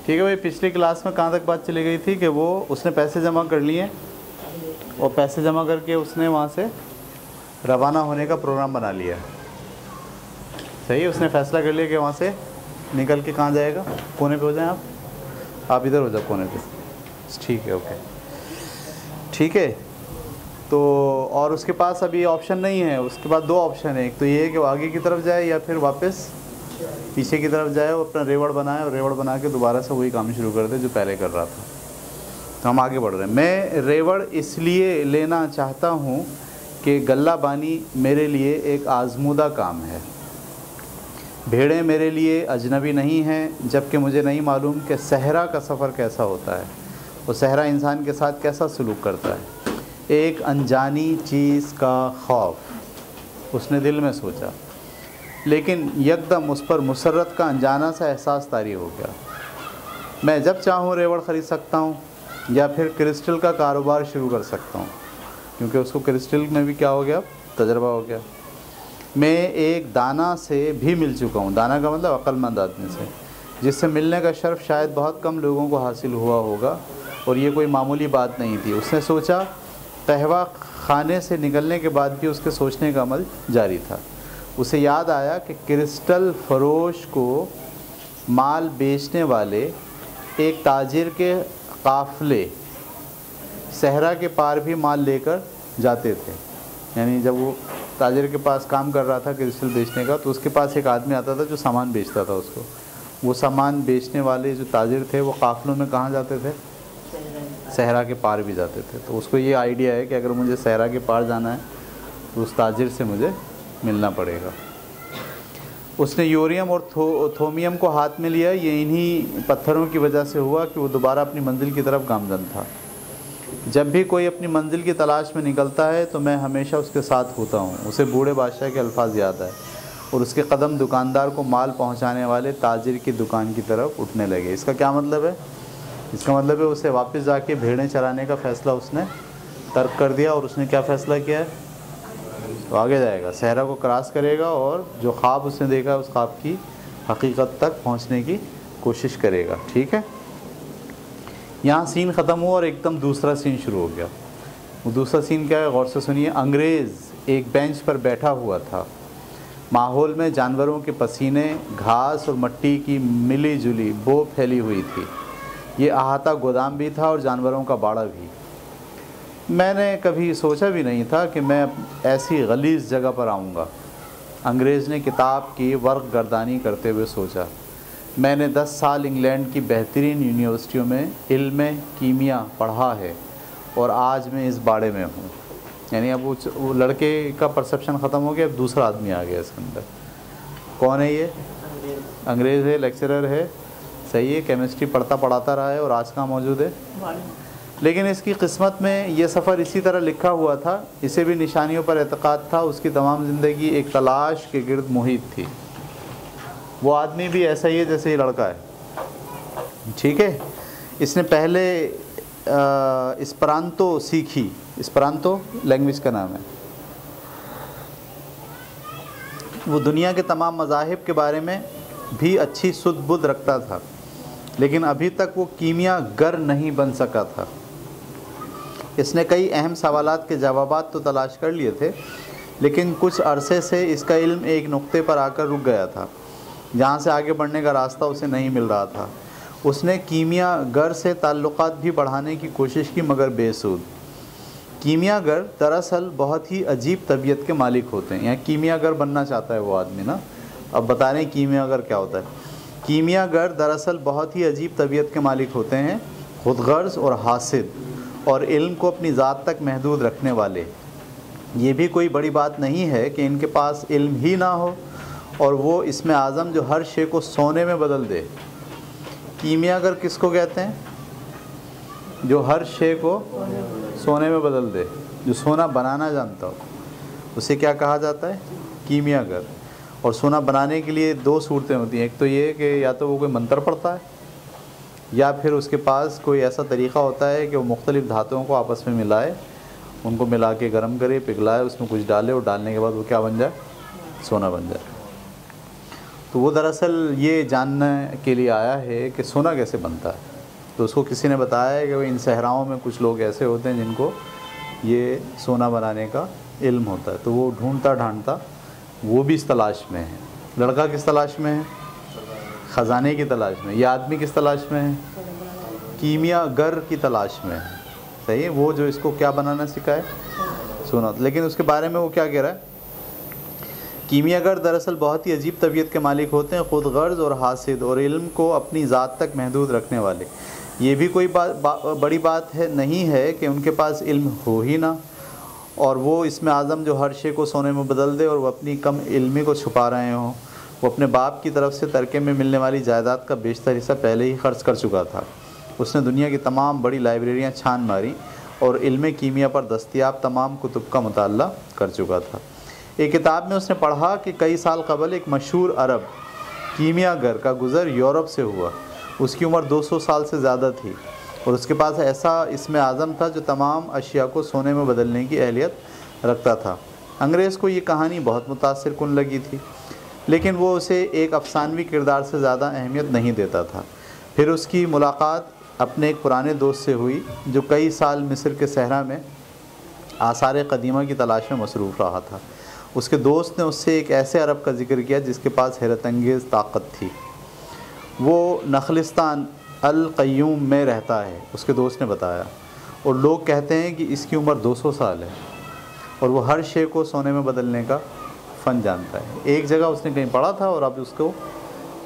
ठीक है भाई, पिछली क्लास में कहाँ तक बात चली गई थी कि वो उसने पैसे जमा कर लिए और पैसे जमा करके उसने वहाँ से रवाना होने का प्रोग्राम बना लिया। सही है, उसने फ़ैसला कर लिया कि वहाँ से निकल के कहाँ जाएगा। कोने पे हो जाएं आप इधर हो जाओ कोने पे। ठीक है, ओके, ठीक है। तो और उसके पास अभी ऑप्शन नहीं है, उसके पास दो ऑप्शन है। एक तो ये है कि वो आगे की तरफ जाए या फिर वापस पीछे की तरफ जाए और अपना रेवड़ बनाए और रेवड़ बना के दोबारा से वही काम शुरू कर दे जो पहले कर रहा था। तो हम आगे बढ़ रहे हैं। मैं रेवड़ इसलिए लेना चाहता हूँ कि गल्लाबानी मेरे लिए एक आजमूदा काम है। भेड़ें मेरे लिए अजनबी नहीं हैं, जबकि मुझे नहीं मालूम कि सहरा का सफ़र कैसा होता है और सहरा इंसान के साथ कैसा सलूक करता है। एक अनजानी चीज़ का खौफ, उसने दिल में सोचा, लेकिन यकदम उस पर मुसर्रत का अनजाना सा एहसास तारी हो गया। मैं जब चाहूँ रेवड़ ख़रीद सकता हूँ या फिर क्रिस्टल का कारोबार शुरू कर सकता हूँ, क्योंकि उसको क्रिस्टल में भी क्या हो गया, तजर्बा हो गया। मैं एक दाना से भी मिल चुका हूँ, दाना का मतलब अक्लमंद आदमी से, जिससे मिलने का शर्फ शायद बहुत कम लोगों को हासिल हुआ होगा और ये कोई मामूली बात नहीं थी। उसने सोचा। कहवा खाने से निकलने के बाद भी उसके सोचने का अमल जारी था। उसे याद आया कि क्रिस्टल फरोश को माल बेचने वाले एक ताजिर के काफ़िले सहरा के पार भी माल लेकर जाते थे। यानी जब वो ताजिर के पास काम कर रहा था क्रिस्टल बेचने का, तो उसके पास एक आदमी आता था जो सामान बेचता था उसको। वो सामान बेचने वाले जो ताजिर थे वो काफ़िलों में कहाँ जाते थे, सहरा के पार भी जाते थे। तो उसको ये आइडिया है कि अगर मुझे सहरा के पार जाना है तो उस ताजिर से मुझे मिलना पड़ेगा। उसने यूरियम और थोमियम को हाथ में लिया। ये इन्हीं पत्थरों की वजह से हुआ कि वो दोबारा अपनी मंजिल की तरफ गामजन था। जब भी कोई अपनी मंजिल की तलाश में निकलता है तो मैं हमेशा उसके साथ होता हूँ। उसे बूढ़े बादशाह के अल्फाज याद आए और उसके कदम दुकानदार को माल पहुँचाने वाले ताजिर की दुकान की तरफ उठने लगे। इसका क्या मतलब है? इसका मतलब है उसे वापस जाके भेड़ें चराने का फ़ैसला उसने तर्क कर दिया और उसने क्या फ़ैसला किया है, तो आगे जाएगा, सहरा को क्रॉस करेगा और जो ख्वाब उसने देखा उस ख्वाब की हकीकत तक पहुंचने की कोशिश करेगा। ठीक है, यहाँ सीन ख़त्म हुआ और एकदम दूसरा सीन शुरू हो गया। वो दूसरा सीन क्या है, गौर से सुनिए। अंग्रेज़ एक बेंच पर बैठा हुआ था। माहौल में जानवरों के पसीने, घास और मिट्टी की मिली जुली बो फैली हुई थी। ये अहाता गोदाम भी था और जानवरों का बाड़ा भी। मैंने कभी सोचा भी नहीं था कि मैं ऐसी गलीज़ जगह पर आऊँगा। अंग्रेज़ ने किताब की वर्क गर्दानी करते हुए सोचा। मैंने 10 साल इंग्लैंड की बेहतरीन यूनिवर्सिटियों में इल्म कीमिया पढ़ा है और आज मैं इस बाड़े में हूँ। यानी अब वो लड़के का परसेप्शन ख़त्म हो गया, अब दूसरा आदमी आ गया इसके अंदर। कौन है ये? अंग्रेज़ है, लेक्चरर है, सही है, केमिस्ट्री पढ़ता पढ़ाता रहा है और आज कहाँ मौजूद है। लेकिन इसकी किस्मत में ये सफ़र इसी तरह लिखा हुआ था। इसे भी निशानियों पर एतक़ाद था। उसकी तमाम ज़िंदगी एक तलाश के गिर्द मुहित थी। वो आदमी भी ऐसा ही है जैसे ये लड़का है। ठीक है, इसने पहले एस्पेरांतो सीखी। एस्पेरांतो लैंग्वेज का नाम है। वो दुनिया के तमाम मज़ाहिब के बारे में भी अच्छी सुध बुध रखता था, लेकिन अभी तक वो कीमियागर नहीं बन सका था। इसने कई अहम सवालात के जवाबात तो तलाश कर लिए थे, लेकिन कुछ अरसे से इसका इल्म एक नुक्ते पर आकर रुक गया था, जहाँ से आगे बढ़ने का रास्ता उसे नहीं मिल रहा था। उसने कीमियागर से ताल्लुकात भी बढ़ाने की कोशिश की, मगर बेसूद। कीमियागर दरअसल बहुत ही अजीब तबीयत के मालिक होते हैं। यहाँ कीमियागर बनना चाहता है वो आदमी ना। अब बता रहे हैं कीमियागर क्या होता है। कीमियागर दरअसल बहुत ही अजीब तबीयत के मालिक होते हैं, खुदगर्ज़ और हासिद, और इल्म को अपनी ज़ात तक महदूद रखने वाले। ये भी कोई बड़ी बात नहीं है कि इनके पास इल्म ही ना हो और वो इसमें आज़म जो हर शे को सोने में बदल दे। कीमियागर किसको कहते हैं? जो हर शे को सोने में बदल दे, जो सोना बनाना जानता हो, उसे क्या कहा जाता है? कीमियागर। और सोना बनाने के लिए दो सूरतें होती हैं। एक तो ये कि या तो वो कोई मंत्र पढ़ता है या फिर उसके पास कोई ऐसा तरीक़ा होता है कि वो मुख्तलिफ़ धातुओं को आपस में मिलाए, उनको मिला के गर्म करे, पिघलाए, उसमें कुछ डाले और डालने के बाद वो क्या बन जाए? सोना बन जाए। तो वो दरअसल ये जानने के लिए आया है कि सोना कैसे बनता है। तो उसको किसी ने बताया है कि इन सहराओं में कुछ लोग ऐसे होते हैं जिनको ये सोना बनाने का इल्म होता है। तो वो ढूंढता ढांढता वो भी इस तलाश में है। लड़का किस तलाश में है? ख़जाने की तलाश में। ये आदमी किस तलाश में है? कीमियागर की तलाश में है। सही है, वो जो इसको क्या बनाना सिखाए? सोना। लेकिन उसके बारे में वो क्या कह रहा है? कीमियागर दरअसल बहुत ही अजीब तबीयत के मालिक होते हैं, ख़ुद गर्ज और हासिद और इल्म को अपनी ज़ात तक महदूद रखने वाले। ये भी कोई बड़ी बात है नहीं है कि उनके पास इल्म हो ही ना, और वो इसमें आज़म जो हर शे को सोने में बदल दे और वो अपनी कम इल्मी को छुपा रहे हों। वो अपने बाप की तरफ से तरके में मिलने वाली जायदाद का बेशतर हिस्सा पहले ही खर्च कर चुका था। उसने दुनिया की तमाम बड़ी लाइब्रेरियाँ छान मारी और इल्म कीमिया पर दस्तयाब तमाम कुतुब का मुताला कर चुका था। एक किताब में उसने पढ़ा कि कई साल कबल एक मशहूर अरब कीमियागर का गुज़र यूरोप से हुआ। उसकी उम्र 200 साल से ज़्यादा थी और उसके पास ऐसा इसमें आज़म था जो तमाम अशिया को सोने में बदलने की अहलियत रखता था। अंग्रेज़ को ये कहानी बहुत मुतासिर कुन लगी थी, लेकिन वो उसे एक अफसानवी किरदार से ज़्यादा अहमियत नहीं देता था। फिर उसकी मुलाकात अपने एक पुराने दोस्त से हुई जो कई साल मिस्र के सहरा में आसार कदीमा की तलाश में मसरूफ़ रहा था। उसके दोस्त ने उससे एक ऐसे अरब का जिक्र किया जिसके पास हैरत अंगेज़ ताकत थी। वो नखलिस्तान अल क़य्यूम में रहता है, उसके दोस्त ने बताया, और लोग कहते हैं कि इसकी उम्र 200 साल है और वो हर शे को सोने में बदलने का फ़न जानता है। एक जगह उसने कहीं पढ़ा था और अब उसको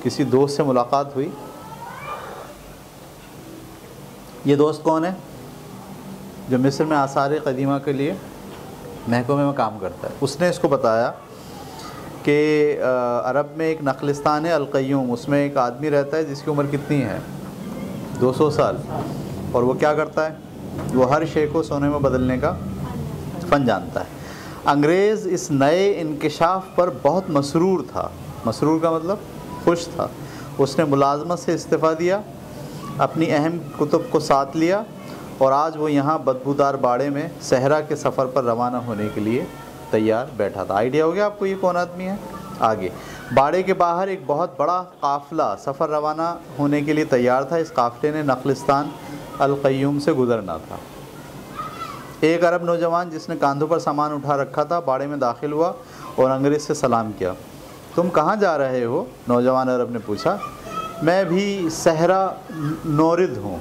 किसी दोस्त से मुलाकात हुई। ये दोस्त कौन है? जो मिस्र में आसार क़दीमा के लिए महकमे में काम करता है। उसने इसको बताया कि अरब में एक नखलिस्तान है अल क़य्यूम, उसमें एक आदमी रहता है जिसकी उम्र कितनी है? 200 साल। और वो क्या करता है? वो हर शे को सोने में बदलने का फ़न जानता है। अंग्रेज़ इस नए इंकिशाफ पर बहुत मसरूर था। मसरूर का मतलब खुश था। उसने मुलाजमत से इस्तीफ़ा दिया, अपनी अहम कुतुब को साथ लिया और आज वो यहाँ बदबूदार बाड़े में सहरा के सफ़र पर रवाना होने के लिए तैयार बैठा था। आइडिया हो गया आपको ये कौन आदमी है? आगे बाड़े के बाहर एक बहुत बड़ा काफ़िला सफ़र रवाना होने के लिए तैयार था। इस काफ़िले ने नखलिस्तान अल क़य्यूम से गुज़रना था। एक अरब नौजवान जिसने कांधों पर सामान उठा रखा था बाड़े में दाखिल हुआ और अंग्रेज़ से सलाम किया। तुम कहाँ जा रहे हो? नौजवान अरब ने पूछा। मैं भी सहरा नौरिद हूँ।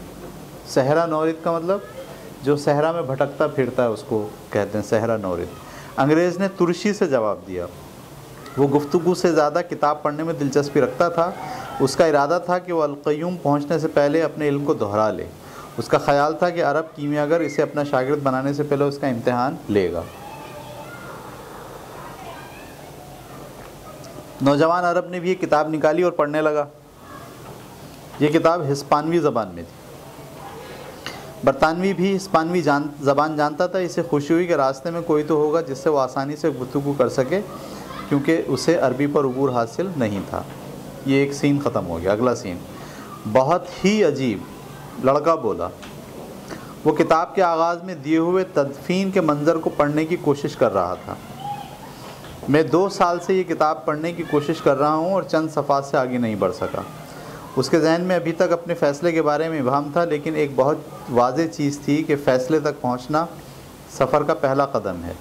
सहरा नौरिद का मतलब जो सहरा में भटकता फिरता है उसको कहते हैं सहरा नौरिद। अंग्रेज़ ने तुर्शी से जवाब दिया। वो गुफ्तगू से ज़्यादा किताब पढ़ने में दिलचस्पी रखता था। उसका इरादा था कि वो अल क़य्यूम पहुँचने से पहले अपने इल्म को दोहरा ले। उसका ख़याल था कि अरब कीमियागर इसे अपना शागिर्द बनाने से पहले उसका इम्तिहान लेगा। नौजवान अरब ने भी ये किताब निकाली और पढ़ने लगा। ये किताब हिस्पानवी ज़बान में थी। बरतानवी भी हिस्पानवी ज़बान जानता था। इसे खुशी हुई कि रास्ते में कोई तो होगा जिससे वो आसानी से गुफ्तगू कर सके, क्योंकि उसे अरबी पर उबूर हासिल नहीं था। ये एक सीन ख़त्म हो गया। अगला सीन बहुत ही अजीब। लड़का बोला। वो किताब के आगाज़ में दिए हुए तदफीन के मंज़र को पढ़ने की कोशिश कर रहा था। मैं 2 साल से ये किताब पढ़ने की कोशिश कर रहा हूँ और चंद सफ़ात से आगे नहीं बढ़ सका। उसके जहन में अभी तक अपने फ़ैसले के बारे में इबाहम था, लेकिन एक बहुत वाज़ेह चीज़ थी कि फ़ैसले तक पहुँचना सफ़र का पहला कदम है।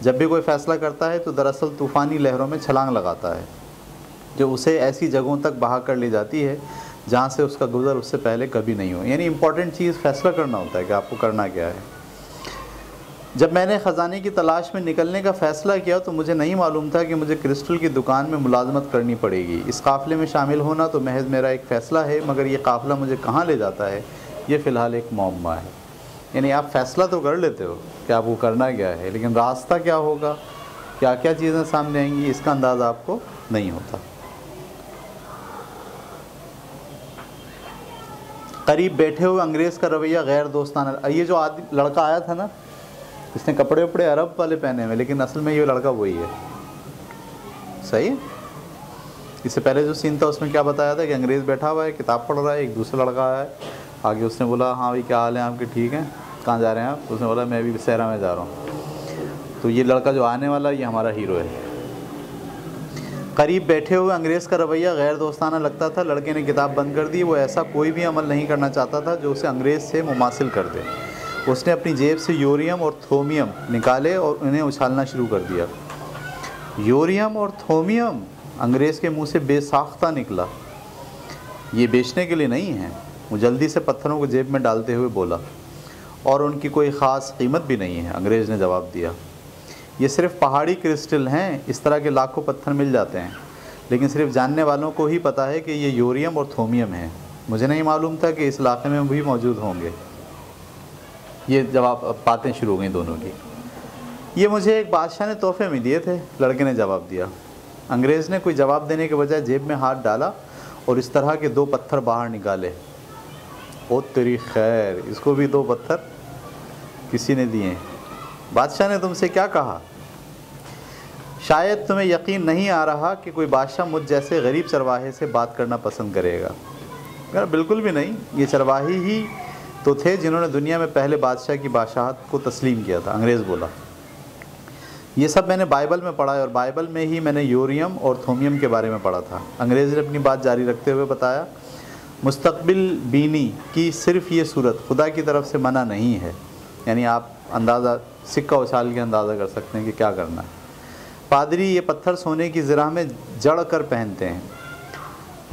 जब भी कोई फ़ैसला करता है तो दरअसल तूफ़ानी लहरों में छलांग लगाता है जो उसे ऐसी जगहों तक बहा कर ले जाती है जहाँ से उसका गुज़र उससे पहले कभी नहीं हो। यानी इम्पॉर्टेंट चीज़ फ़ैसला करना होता है कि आपको करना क्या है। जब मैंने ख़जाने की तलाश में निकलने का फ़ैसला किया तो मुझे नहीं मालूम था कि मुझे क्रिस्टल की दुकान में मुलाजमत करनी पड़ेगी। इस काफ़िले में शामिल होना तो महज मेरा एक फ़ैसला है, मगर ये काफ़िला मुझे कहाँ ले जाता है ये फ़िलहाल एक मौम्मा है। यानी आप फ़ैसला तो कर लेते हो कि आपको करना क्या है, लेकिन रास्ता क्या होगा, क्या क्या चीज़ें सामने आएंगी, इसका अंदाज़ा आपको नहीं होता। करीब बैठे हुए अंग्रेज़ का रवैया गैर दोस्ताना। ये जो आदमी लड़का आया था ना, इसने कपड़े उपड़े अरब वाले पहने हुए, लेकिन असल में ये लड़का वही है। सही है। इससे पहले जो सीन था उसमें क्या बताया था कि अंग्रेज़ बैठा हुआ है, किताब पढ़ रहा है, एक दूसरा लड़का आया है। आगे उसने बोला हाँ भाई क्या हाल है आपके, ठीक है, कहाँ जा रहे हैं आप? उसने बोला मैं भी सहरा में जा रहा हूँ। तो ये लड़का जो आने वाला ये हमारा हीरो है। करीब बैठे हुए अंग्रेज़ का रवैया गैर दोस्ताना लगता था। लड़के ने किताब बंद कर दी। वो ऐसा कोई भी अमल नहीं करना चाहता था जो उसे अंग्रेज़ से मुमासिल कर दे। उसने अपनी जेब से यूरियम और थोमियम निकाले और उन्हें उछालना शुरू कर दिया। यूरियम और थोमियम अंग्रेज़ के मुंह से बेसाख्ता निकला। ये बेचने के लिए नहीं है। वो जल्दी से पत्थरों को जेब में डालते हुए बोला, और उनकी कोई ख़ास कीमत भी नहीं है। अंग्रेज़ ने जवाब दिया, ये सिर्फ पहाड़ी क्रिस्टल हैं। इस तरह के लाखों पत्थर मिल जाते हैं, लेकिन सिर्फ जानने वालों को ही पता है कि ये यूरियम और थोमियम है। मुझे नहीं मालूम था कि इस इलाके में भी मौजूद होंगे। ये जवाब बातें शुरू हो गई दोनों की। ये मुझे एक बादशाह ने तोहफे में दिए थे, लड़के ने जवाब दिया। अंग्रेज़ ने कोई जवाब देने के बजाय जेब में हाथ डाला और इस तरह के 2 पत्थर बाहर निकाले। ओ तेरी खैर, इसको भी 2 पत्थर किसी ने दिए। बादशाह ने तुमसे क्या कहा? शायद तुम्हें यकीन नहीं आ रहा कि कोई बादशाह मुझ जैसे गरीब चरवाहे से बात करना पसंद करेगा। यार बिल्कुल भी नहीं, ये चरवाही ही तो थे जिन्होंने दुनिया में पहले बादशाह की बादशाहत को तस्लीम किया था। अंग्रेज़ बोला, ये सब मैंने बाइबल में पढ़ा है और बाइबल में ही मैंने यूरियम और थोमियम के बारे में पढ़ा था। अंग्रेज़ ने अपनी बात जारी रखते हुए बताया, मुस्तकबिल बीनी की सिर्फ ये सूरत खुदा की तरफ से मना नहीं है। यानी आप अंदाज़ा सिक्का उछाल के अंदाज़ा कर सकते हैं कि क्या करना है। पादरी ये पत्थर सोने की ज़रा में जड़ कर पहनते हैं।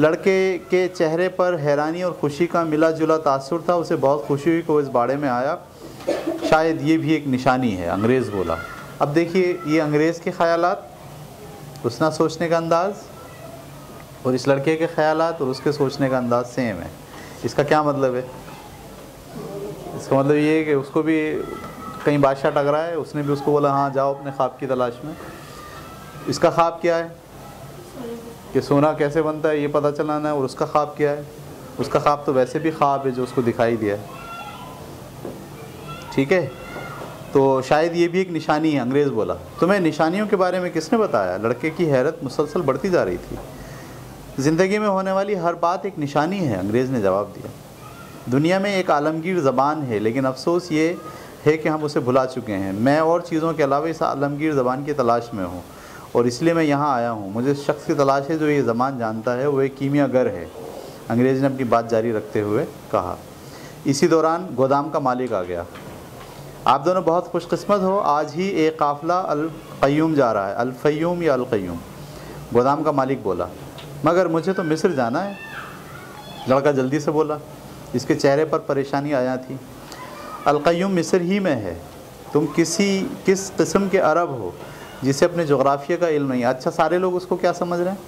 लड़के के चेहरे पर हैरानी और खुशी का मिला जुला तासुर था। उसे बहुत खुशी हुई कि वो इस बाड़े में आया। शायद ये भी एक निशानी है, अंग्रेज़ बोला। अब देखिए, ये अंग्रेज़ के ख़यालात, उसना सोचने का अंदाज़, और इस लड़के के ख़यालात और उसके सोचने का अंदाज़ सेम है। इसका क्या मतलब है? इसका मतलब ये है कि उसको भी कहीं बादशाह टकरा है, उसने भी उसको बोला हाँ जाओ अपने ख्वाब की तलाश में। इसका ख्वाब क्या है कि सोना कैसे बनता है ये पता चलाना है, और उसका ख्वाब क्या है? उसका ख्वाब तो वैसे भी ख्वाब है जो उसको दिखाई दिया है। ठीक है, तो शायद ये भी एक निशानी है। अंग्रेज़ बोला, तुम्हें निशानियों के बारे में किसने बताया? लड़के की हैरत मुसलसल बढ़ती जा रही थी। ज़िंदगी में होने वाली हर बात एक निशानी है, अंग्रेज़ ने जवाब दिया। दुनिया में एक आलमगीर ज़बान है, लेकिन अफसोस ये है कि हम उसे भुला चुके हैं। मैं और चीज़ों के अलावा इस आलमगीर ज़बान की तलाश में हूँ, और इसलिए मैं यहाँ आया हूँ। मुझे इस शख्स की तलाश है जो ये ज़बान जानता है। वो एक कीमियागर है, अंग्रेज़ ने अपनी बात जारी रखते हुए कहा। इसी दौरान गोदाम का मालिक आ गया। आप दोनों बहुत खुशकिस्मत हो, आज ही एक काफ़िला अल-क़य्यूम जा रहा है। अल-फ़य्यूम या अल-क़य्यूम? गोदाम का मालिक बोला, मगर मुझे तो मिस्र जाना है। लड़का जल्दी से बोला, इसके चेहरे पर परेशानी आया थी। अल-क़य्यूम मिस्र ही में है। तुम किस किस्म के अरब हो जिसे अपने जोग्राफिया का इल्म नहीं? अच्छा, सारे लोग उसको क्या समझ रहे हैं?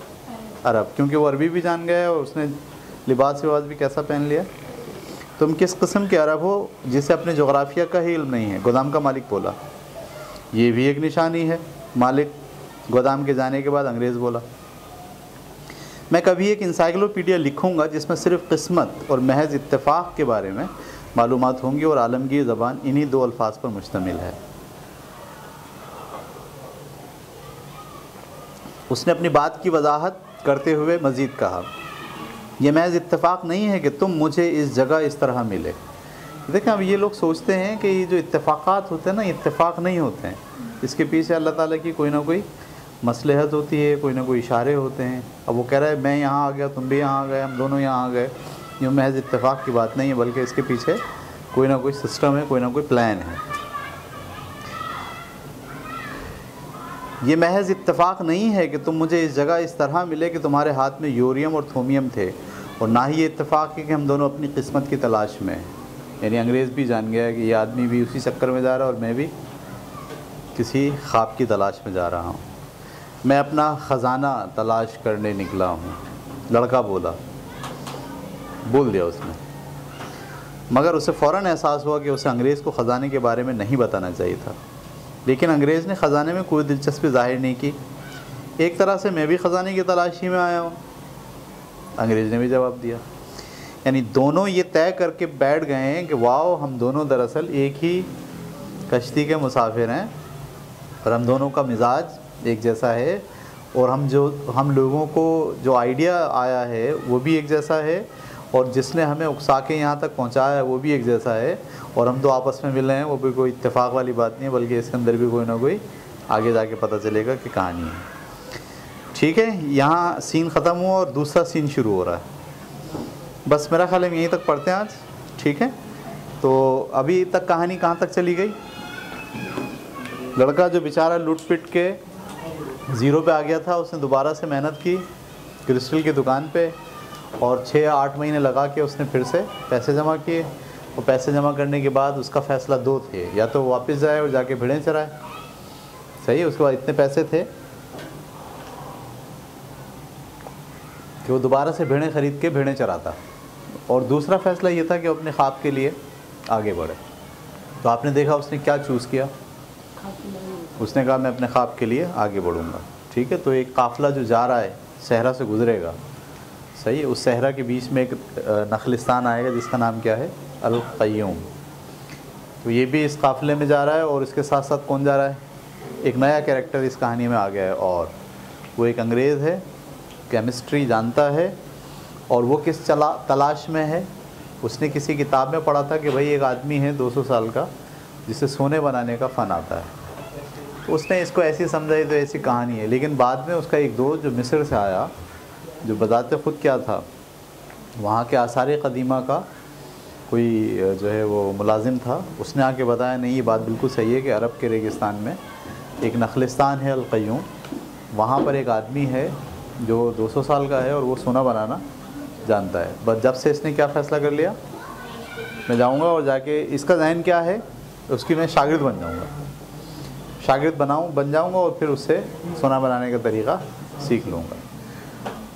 अरब, क्योंकि वो अरबी भी जान गया और उसने लिबास विबास भी कैसा पहन लिया। तुम किस किस्म के अरब हो जिसे अपने जोग्राफिया का ही इल्म नहीं है? गोदाम का मालिक बोला, ये भी एक निशानी है। मालिक गोदाम के जाने के बाद अंग्रेज़ बोला, मैं कभी एक इंसाइक्लोपीडिया लिखूंगा जिसमें सिर्फ किस्मत और महज इत्तेफाक के बारे में मालूमात होंगी, और आलमगीर ज़बान इन्हीं 2 अल्फाज पर मुश्तमिल है। उसने अपनी बात की वजाहत करते हुए मज़ीद कहा, यह महज इत्तेफाक नहीं है कि तुम मुझे इस जगह इस तरह मिले। देखें, अब ये लोग सोचते हैं कि ये जो इत्तेफाकात होते हैं ना, इत्तेफाक नहीं होते हैं। इसके पीछे अल्लाह ताला की कोई ना कोई मसलहत होती है, कोई ना कोई इशारे होते हैं। अब वो कह रहा है मैं यहाँ आ गया, तुम भी यहाँ आ गए, हम दोनों यहाँ आ गए, ये महज इत्तेफाक की बात नहीं है, बल्कि इसके पीछे कोई ना कोई सिस्टम है, कोई ना कोई प्लान है। ये महज इत्तेफाक नहीं है कि तुम मुझे इस जगह इस तरह मिले कि तुम्हारे हाथ में यूरियम और थोमियम थे, और ना ही ये इत्तेफाक है कि हम दोनों अपनी किस्मत की तलाश में हैं। यानी अंग्रेज़ भी जान गया है कि ये आदमी भी उसी चक्कर में जा रहा है और मैं भी किसी ख्वाब की तलाश में जा रहा हूँ। मैं अपना ख़जाना तलाश करने निकला हूँ, लड़का बोल दिया उसने। मगर उसे फ़ौरन एहसास हुआ कि उसे अंग्रेज़ को ख़जाने के बारे में नहीं बताना चाहिए था। लेकिन अंग्रेज़ ने ख़जाने में कोई दिलचस्पी ज़ाहिर नहीं की। एक तरह से मैं भी ख़जाने की तलाशी में आया हूँ, अंग्रेज़ ने भी जवाब दिया। यानी दोनों ये तय करके बैठ गए हैं कि वाओ, हम दोनों दरअसल एक ही कश्ती के मुसाफिर हैं, और हम दोनों का मिजाज एक जैसा है, और हम लोगों को जो आइडिया आया है वो भी एक जैसा है, और जिसने हमें उकसा के यहाँ तक पहुँचाया है वो भी एक जैसा है, और हम दो आपस में मिल रहे हैं। वो भी कोई इत्तेफाक वाली बात नहीं है, बल्कि इसके अंदर भी कोई ना कोई आगे जाके पता चलेगा कि कहानी है। ठीक है, यहाँ सीन ख़त्म हुआ और दूसरा सीन शुरू हो रहा है। बस मेरा ख्याल है यहीं तक पढ़ते हैं आज। ठीक है, तो अभी तक कहानी कहाँ तक चली गई? लड़का जो बेचारा लूट पिट के ज़ीरो पे आ गया था, उसने दोबारा से मेहनत की क्रिस्टल की दुकान पे और 6 या 8 महीने लगा के उसने फिर से पैसे जमा किए। और पैसे जमा करने के बाद उसका फ़ैसला 2 थे, या तो वापस जाए और जाके भेड़ें चराए। सही है, उसके बाद इतने पैसे थे कि वो दोबारा से भेड़ें ख़रीद के भेड़ें चराता। और दूसरा फ़ैसला ये था कि वो अपने ख्वाब के लिए आगे बढ़े। तो आपने देखा उसने क्या चूज़ किया, उसने कहा मैं अपने ख्वाब के लिए आगे बढ़ूँगा। ठीक है, तो एक काफ़िला जो जा रहा है सहरा से गुज़रेगा, सही है, उस सहरा के बीच में एक नखलिस्तान आएगा जिसका नाम क्या है, अल क़य्यूम। तो ये भी इस काफ़िले में जा रहा है और इसके साथ साथ कौन जा रहा है, एक नया कैरेक्टर इस कहानी में आ गया है, और वो एक अंग्रेज़ है, केमिस्ट्री जानता है। और वो किस तलाश में है, उसने किसी किताब में पढ़ा था कि भाई एक आदमी है 200 साल का जिसे सोने बनाने का फ़न आता है। तो उसने इसको ऐसी समझाई, तो ऐसी कहानी है। लेकिन बाद में उसका एक दोस्त जो मिस्र से आया, जो बताते ख़ुद क्या था, वहाँ के आसार क़दीमा का कोई जो है वो मुलाजिम था, उसने आके बताया नहीं ये बात बिल्कुल सही है कि अरब के रेगिस्तान में एक नखलिस्तान है अल क़य्यूम, वहाँ पर एक आदमी है जो 200 साल का है और वो सोना बनाना जानता है। बस जब से इसने क्या फ़ैसला कर लिया, मैं जाऊँगा और जाके, इसका ज़हन क्या है, उसकी मैं शागिर्द बन जाऊँगा, शागिर्द बन जाऊँगा और फिर उससे सोना बनाने का तरीक़ा सीख लूँगा।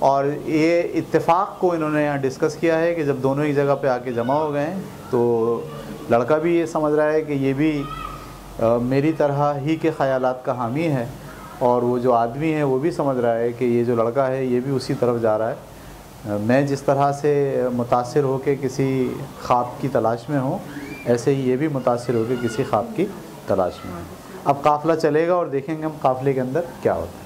और ये इत्तेफाक को इन्होंने यहाँ डिस्कस किया है कि जब दोनों एक जगह पे आके जमा हो गए हैं, तो लड़का भी ये समझ रहा है कि ये भी मेरी तरह ही के ख़यालात का हामी है, और वो जो आदमी है वो भी समझ रहा है कि ये जो लड़का है ये भी उसी तरफ जा रहा है। मैं जिस तरह से मुतासिर होकर किसी ख्वाब की तलाश में हूँ, ऐसे ही ये भी मुतासिर होकर किसी ख्वाब की तलाश में है। अब काफ़िला चलेगा और देखेंगे हम काफ़िले के अंदर क्या होता है।